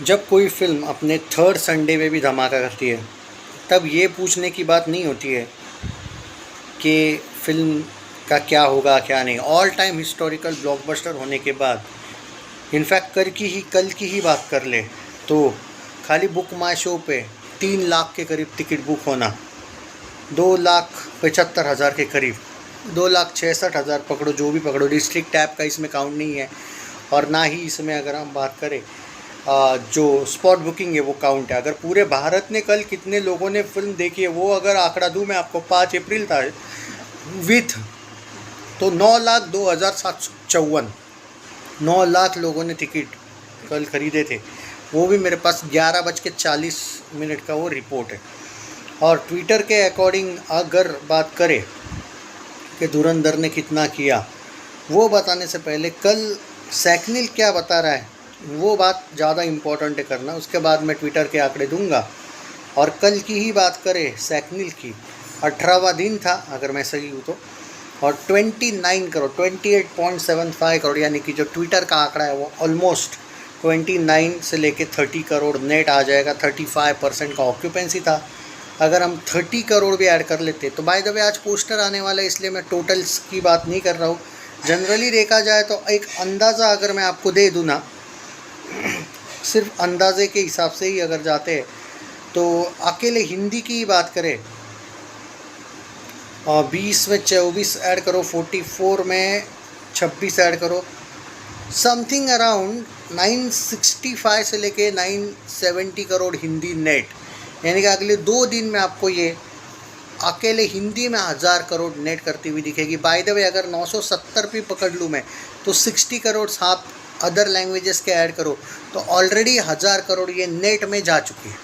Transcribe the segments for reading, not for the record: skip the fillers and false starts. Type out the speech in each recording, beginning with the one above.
जब कोई फ़िल्म अपने थर्ड संडे में भी धमाका करती है, तब ये पूछने की बात नहीं होती है कि फ़िल्म का क्या होगा क्या नहीं। ऑल टाइम हिस्टोरिकल ब्लॉकबस्टर होने के बाद, इनफैक्ट कल की ही बात कर ले तो खाली बुक माई शो पे 3 लाख के करीब टिकट बुक होना, 2,75,000 के करीब, 2,66,000 पकड़ो, जो भी पकड़ो, डिस्ट्रिक्ट टैब का इसमें काउंट नहीं है। और ना ही इसमें अगर हम बात करें जो स्पॉट बुकिंग है वो काउंट है। अगर पूरे भारत ने कल कितने लोगों ने फिल्म देखी है वो अगर आंकड़ा दूँ मैं आपको, 5 अप्रैल था विथ, तो 9,02,754, 9 लाख लोगों ने टिकट कल ख़रीदे थे। वो भी मेरे पास 11:40 का वो रिपोर्ट है। और ट्विटर के अकॉर्डिंग अगर बात करें कि धुरंधर ने कितना किया, वो बताने से पहले कल सैकनिल क्या बता रहा है वो बात ज़्यादा इम्पोर्टेंट है करना। उसके बाद मैं ट्विटर के आंकड़े दूंगा। और कल की ही बात करें सैकनिल की, 18वां दिन था अगर मैं सही हूँ तो, और 29 करोड़ 28.75 करोड़, यानी कि जो ट्विटर का आंकड़ा है वो ऑलमोस्ट 29 से लेके 30 करोड़ नेट आ जाएगा। 35% का ऑक्यूपेंसी था। अगर हम 30 करोड़ भी ऐड कर लेते तो बाय द वे आज पोस्टर आने वाला है, इसलिए मैं टोटल्स की बात नहीं कर रहा हूँ। जनरली देखा जाए तो एक अंदाज़ा अगर मैं आपको दे दूँ ना, सिर्फ अंदाजे के हिसाब से ही अगर जाते हैं तो अकेले हिंदी की ही बात करें, और 20 में 24 ऐड करो, 44 में 26 ऐड करो, समथिंग अराउंड 965 से लेके 970 करोड़ हिंदी नेट। यानी कि अगले 2 दिन में आपको ये अकेले हिंदी में 1000 करोड़ नेट करती हुई दिखेगी। बाय द वे अगर 970 भी पकड़ लूँ मैं तो 60 करोड़ आप अदर लैंग्वेजेस के ऐड करो तो ऑलरेडी 1000 करोड़ ये नेट में जा चुकी है।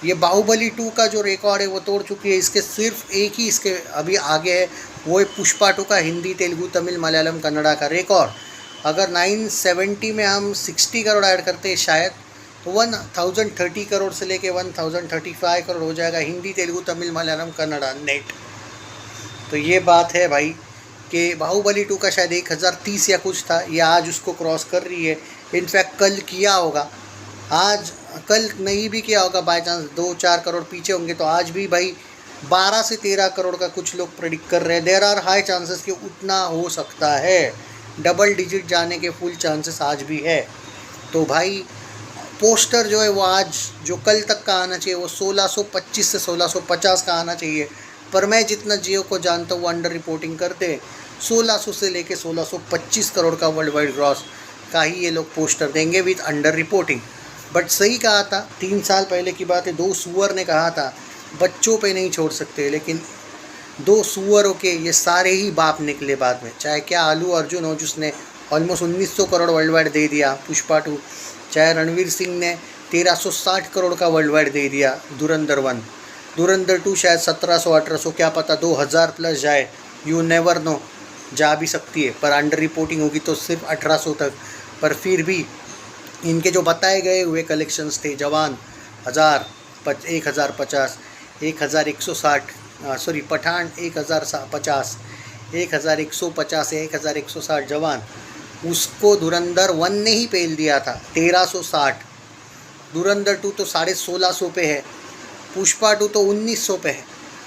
ये बाहुबली 2 का जो रिकॉर्ड है वो तोड़ चुकी है। इसके सिर्फ एक ही इसके अभी आगे है, वो है पुष्पा 2 का हिंदी, तेलुगु, तमिल, मलयालम, कन्नड़ा का रिकॉर्ड। अगर 970 में हम 60 करोड़ ऐड करते हैं शायद, तो 1030 करोड़ से लेके 1035 करोड़ हो जाएगा हिंदी, तेलुगु, तमिल, मलयालम, कन्नड़ा नेट। तो ये बात है भाई कि बाहुबली 2 का शायद 1030 या कुछ था, ये आज उसको क्रॉस कर रही है। इनफैक्ट कल किया होगा, आज कल नहीं भी किया होगा, बाय चांस 2-4 करोड़ पीछे होंगे तो आज भी भाई 12 से 13 करोड़ का कुछ लोग प्रेडिक्ट कर रहे हैं। देयर आर हाई चांसेस कि उतना हो सकता है, डबल डिजिट जाने के फुल चांसेस आज भी है। तो भाई पोस्टर जो है वो आज जो कल तक का आना चाहिए वो 1625 से 1650 का आना चाहिए, पर मैं जितना जियो को जानता हूँ वो अंडर रिपोर्टिंग करते 1600 से लेके 1625 करोड़ का वर्ल्ड वाइड ग्रॉस का ही ये लोग पोस्टर देंगे विद अंडर रिपोर्टिंग। बट सही कहा था, 3 साल पहले की बात है, 2 सुअर ने कहा था बच्चों पे नहीं छोड़ सकते, लेकिन 2 सुअरों के ये सारे ही बाप निकले बाद में। चाहे क्या अल्लू अर्जुन हो जिसने ऑलमोस्ट 1900 करोड़ वर्ल्ड वाइड दे दिया पुष्पा 2, चाहे रणवीर सिंह ने 1360 करोड़ का वर्ल्ड वाइड दे दिया धुरंधर 1, धुरंधर 2 शायद 1700-1800, क्या पता 2000 प्लस जाए, यू नेवर नो, जा भी सकती है, पर अंडर रिपोर्टिंग होगी तो सिर्फ 1800 तक। पर फिर भी इनके जो बताए गए हुए कलेक्शंस थे, जवान 1050, 1160, सॉरी पठान 1050, 1150 या 1160 जवान, उसको धुरंधर 1 ने ही पेल दिया था 1360। धुरंधर 2 तो 1650 पे है, पुष्पा 2 तो 1900 पे है।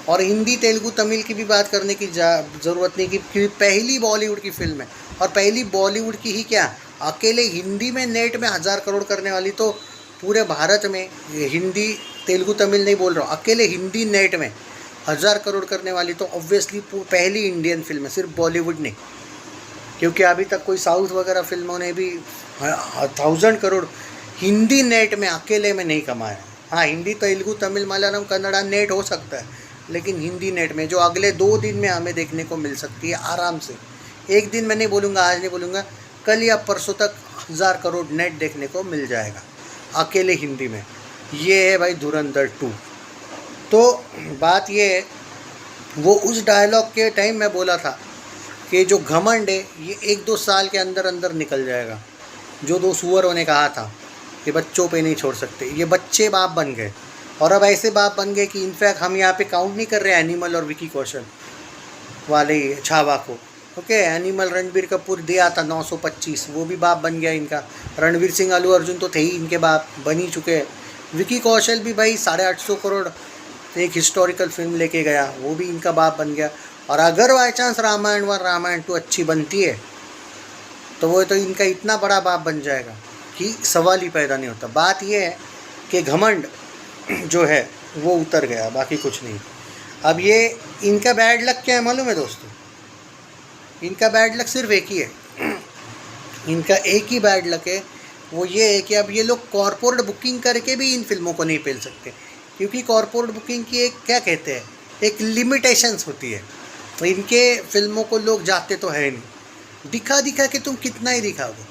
और हिंदी, तेलुगु, तमिल की भी बात करने की ज़रूरत नहीं कि पहली बॉलीवुड की फिल्म है, और पहली बॉलीवुड की ही क्या, अकेले हिंदी में नेट में 1000 करोड़ करने वाली, तो पूरे भारत में हिंदी, तेलुगु, तमिल नहीं बोल रहा हूँ, अकेले हिंदी नेट में 1000 करोड़ करने वाली तो ऑब्वियसली पहली इंडियन फिल्म है, सिर्फ बॉलीवुड नहीं। क्योंकि अभी तक कोई साउथ वगैरह फिल्मों ने भी 1000 करोड़ हिंदी नेट में अकेले में नहीं कमाया। हाँ, हिंदी, तेलुगु, तमिल, मलयालम, कन्नड़ा नेट हो सकता है, लेकिन हिंदी नेट में जो अगले 2 दिन में हमें देखने को मिल सकती है आराम से, एक दिन मैं नहीं बोलूँगा, आज नहीं बोलूँगा, कल या परसों तक 1000 करोड़ नेट देखने को मिल जाएगा अकेले हिंदी में। ये है भाई धुरंधर 2। तो बात ये है, वो उस डायलॉग के टाइम मैं बोला था कि जो घमंड है ये 1-2 साल के अंदर अंदर निकल जाएगा। जो 2 सुअरों ने कहा था कि बच्चों पे नहीं छोड़ सकते, ये बच्चे बाप बन गए, और अब ऐसे बाप बन गए कि इनफैक्ट हम यहाँ पे काउंट नहीं कर रहे एनिमल और विकी कौशल वाले छावा को, ओके। एनिमल रणबीर कपूर दिया था 925, वो भी बाप बन गया इनका। रणवीर सिंह अल्लू अर्जुन तो थे ही इनके बाप, बन ही चुके हैं। विकी कौशल भी भाई 850 करोड़ एक हिस्टोरिकल फिल्म लेके गया, वो भी इनका बाप बन गया। और अगर बाई चांस रामायण 2 अच्छी बनती है तो वो तो इनका इतना बड़ा बाप बन जाएगा कि सवाल ही पैदा नहीं होता। बात ये है कि घमंड जो है वो उतर गया, बाकी कुछ नहीं। अब ये इनका बैड लक क्या है मालूम है दोस्तों? इनका बैड लक सिर्फ एक ही है। इनका एक ही बैड लक है, वो ये है कि अब ये लोग कॉर्पोरेट बुकिंग करके भी इन फिल्मों को नहीं पेल सकते, क्योंकि कॉर्पोरेट बुकिंग की एक क्या कहते हैं, एक लिमिटेशंस होती है। तो इनके फिल्मों को लोग जाते तो है नहीं, दिखा दिखा के तुम कितना ही दिखाओगे।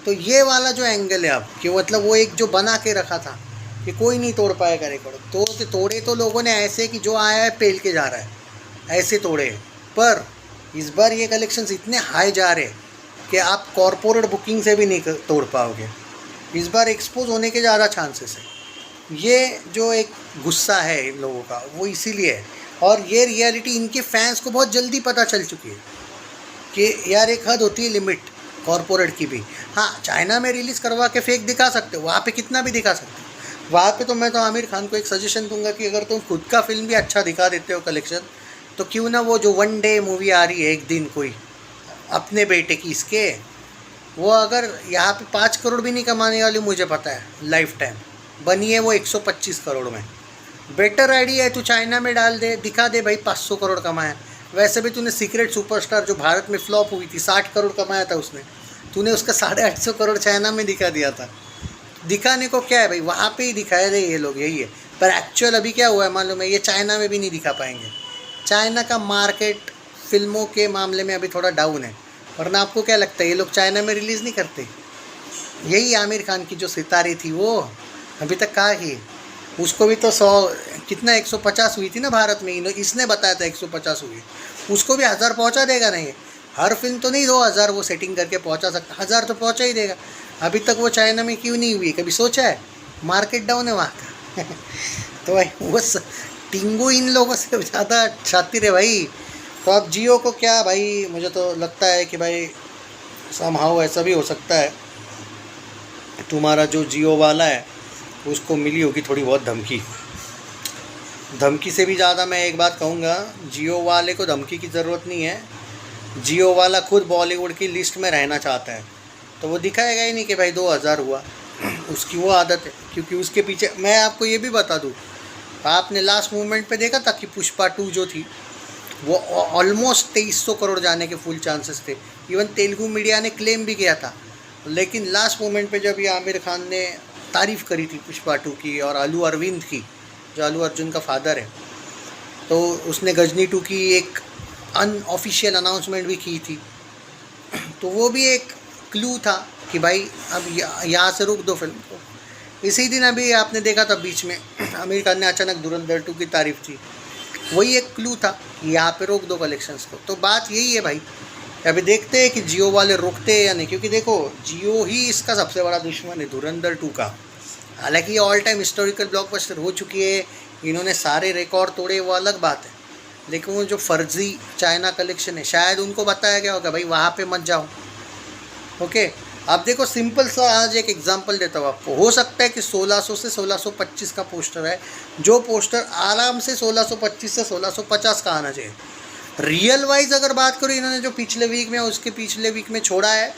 तो ये वाला जो एंगल है अब कि मतलब वो एक जो बना के रखा था कि कोई नहीं तोड़ पाएगा रिकॉर्ड, तो तोड़े तो लोगों ने ऐसे कि जो आया है पेल के जा रहा है, ऐसे तोड़े हैं। पर इस बार ये कलेक्शंस इतने हाई जा रहे हैं कि आप कॉर्पोरेट बुकिंग से भी नहीं तोड़ पाओगे। इस बार एक्सपोज होने के ज़्यादा चांसेस है। ये जो एक गुस्सा है इन लोगों का वो इसीलिए है, और ये रियलिटी इनके फैंस को बहुत जल्दी पता चल चुकी है कि यार एक हद होती है लिमिट कॉर्पोरेट की भी। हाँ, चाइना में रिलीज़ करवा के फेक दिखा सकते हो, वहाँ पे कितना भी दिखा सकते हो। वहाँ पे तो मैं तो आमिर खान को एक सजेशन दूंगा कि अगर तुम खुद का फिल्म भी अच्छा दिखा देते हो कलेक्शन, तो क्यों ना वो जो वन डे मूवी आ रही है एक दिन कोई अपने बेटे की, इसके वो अगर यहाँ पे 5 करोड़ भी नहीं कमाने वाली, मुझे पता है, लाइफ टाइम बनी है वो 125 करोड़ में। बेटर आइडिया है, तू चाइना में डाल दे, दिखा दे भाई 500 करोड़ कमाया। वैसे भी तूने सीक्रेट सुपरस्टार जो भारत में फ्लॉप हुई थी 60 करोड़ कमाया था उसने, तूने उसका 850 करोड़ चाइना में दिखा दिया था। दिखाने को क्या है भाई, वहाँ पे ही दिखाए रहे ये लोग, यही है। पर एक्चुअल अभी क्या हुआ है मालूम है, ये चाइना में भी नहीं दिखा पाएंगे। चाइना का मार्केट फिल्मों के मामले में अभी थोड़ा डाउन है, वरना आपको क्या लगता है ये लोग चाइना में रिलीज़ नहीं करते? यही आमिर खान की जो सितारे थी वो अभी तक कहाँ की, उसको भी तो 100 कितना 150 हुई थी ना भारत में, इसने बताया था 150 हुई, उसको भी 1000 पहुँचा देगा नहीं। हर फिल्म तो नहीं 2000 वो सेटिंग करके पहुँचा सकता, 1000 तो पहुँचा ही देगा। अभी तक वो चाइना में क्यों नहीं हुई, कभी सोचा है? मार्केट डाउन है वहाँ का। तो भाई वो टिंगू इन लोगों से ज़्यादा शातिर है भाई। तो अब जियो को क्या भाई, मुझे तो लगता है कि भाई समहाउ ऐसा भी हो सकता है, तुम्हारा जो जियो वाला है उसको मिली होगी थोड़ी बहुत धमकी। धमकी से भी ज़्यादा मैं एक बात कहूँगा, जियो वाले को धमकी की ज़रूरत नहीं है। जियो वाला खुद बॉलीवुड की लिस्ट में रहना चाहता है, तो वो दिखाएगा ही नहीं कि भाई 2000 हुआ। उसकी वो आदत है, क्योंकि उसके पीछे मैं आपको ये भी बता दूँ, आपने लास्ट मूवमेंट पे देखा था कि पुष्पा 2 जो थी वो ऑलमोस्ट 2300 करोड़ जाने के फुल चांसेस थे। इवन तेलुगु मीडिया ने क्लेम भी किया था, लेकिन लास्ट मोमेंट पे जब ये आमिर खान ने तारीफ़ करी थी पुष्पा 2 की और अल्लू अरविंद की, जो अल्लू अर्जुन का फादर है, तो उसने गजनी 2 की एक अनऑफिशियल अनाउंसमेंट भी की थी। तो वो भी एक क्लू था कि भाई अब यहाँ से रोक दो फिल्म को। इसी दिन अभी आपने देखा था बीच में आमिर खान ने अचानक धुरंधर 2 की तारीफ़ की, वही एक क्लू था कि यहाँ पे रोक दो कलेक्शंस को। तो बात यही है भाई, अभी देखते हैं कि जियो वाले रोकते हैं या नहीं, क्योंकि देखो जियो ही इसका सबसे बड़ा दुश्मन है धुरंधर 2 का। हालांकि ये ऑल टाइम हिस्टोरिकल ब्लॉकबस्टर हो चुकी है, इन्होंने सारे रिकॉर्ड तोड़े, वो अलग बात है, लेकिन वो जो फर्जी चाइना कलेक्शन है शायद उनको बताया गया होगा भाई वहाँ पे मत जाओ। ओके, आप देखो सिंपल सा आज एक एग्जांपल देता हूँ आपको। हो सकता है कि 1600 से 1625 का पोस्टर है, जो पोस्टर आराम से 1625 से 1650 का आना चाहिए। रियल वाइज अगर बात करूँ, इन्होंने जो पिछले वीक में उसके पिछले वीक में छोड़ा है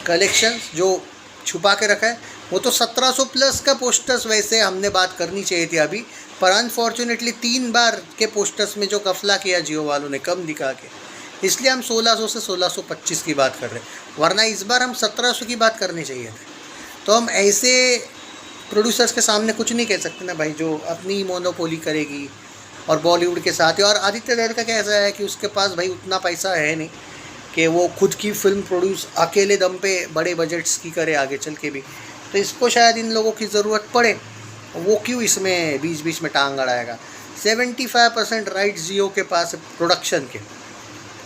कलेक्शन जो छुपा के रखा है, वो तो 1700 प्लस का पोस्टर्स वैसे हमने बात करनी चाहिए थी अभी, पर अनफॉर्चुनेटली 3 बार के पोस्टर्स में जो कफला किया जियो वालों ने कम दिखा के, इसलिए हम 1600 से 1625 की बात कर रहे हैं, वरना इस बार हम 1700 की बात करनी चाहिए थे। तो हम ऐसे प्रोड्यूसर्स के सामने कुछ नहीं कह सकते ना भाई, जो अपनी मोनोपोली करेगी और बॉलीवुड के साथ ही। और आदित्य दत्त का कैसा है कि उसके पास भाई उतना पैसा है नहीं कि वो खुद की फिल्म प्रोड्यूस अकेले दम पे बड़े बजट्स की करे आगे चल के भी, तो इसको शायद इन लोगों की ज़रूरत पड़े, वो क्यों इसमें बीच बीच में टांग अड़ाएगा। 75% राइट जियो के पास प्रोडक्शन के,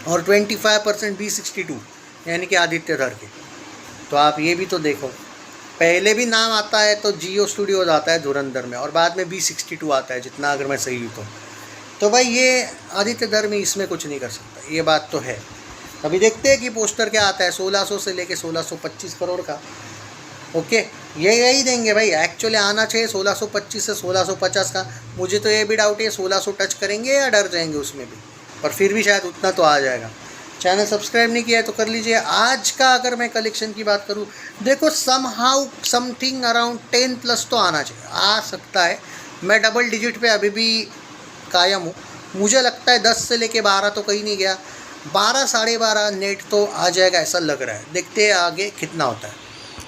और 25% B62 यानी कि आदित्य धर के। तो आप ये भी तो देखो, पहले भी नाम आता है तो जियो स्टूडियोज आता है धुरंधर में, और बाद में B62 आता है, जितना अगर मैं सही हूँ तो भाई ये आदित्य धर में इसमें कुछ नहीं कर सकता, ये बात तो है। अभी देखते हैं कि पोस्टर क्या आता है, 1600 से लेके 1625 करोड़ का। ओके, ये यही देंगे भाई, एक्चुअली आना चाहिए 1625 से 1650 का। मुझे तो ये भी डाउट है 1600 टच करेंगे या डर जाएंगे उसमें भी, पर फिर भी शायद उतना तो आ जाएगा। चैनल सब्सक्राइब नहीं किया है तो कर लीजिए। आज का अगर मैं कलेक्शन की बात करूँ, देखो समहाउ समथिंग अराउंड 10+ तो आना चाहिए, आ सकता है। मैं डबल डिजिट पे अभी भी कायम हूँ। मुझे लगता है 10 से लेके 12 तो कहीं नहीं गया, 12 साढ़े 12 नेट तो आ जाएगा ऐसा लग रहा है। देखते हैं आगे कितना होता है।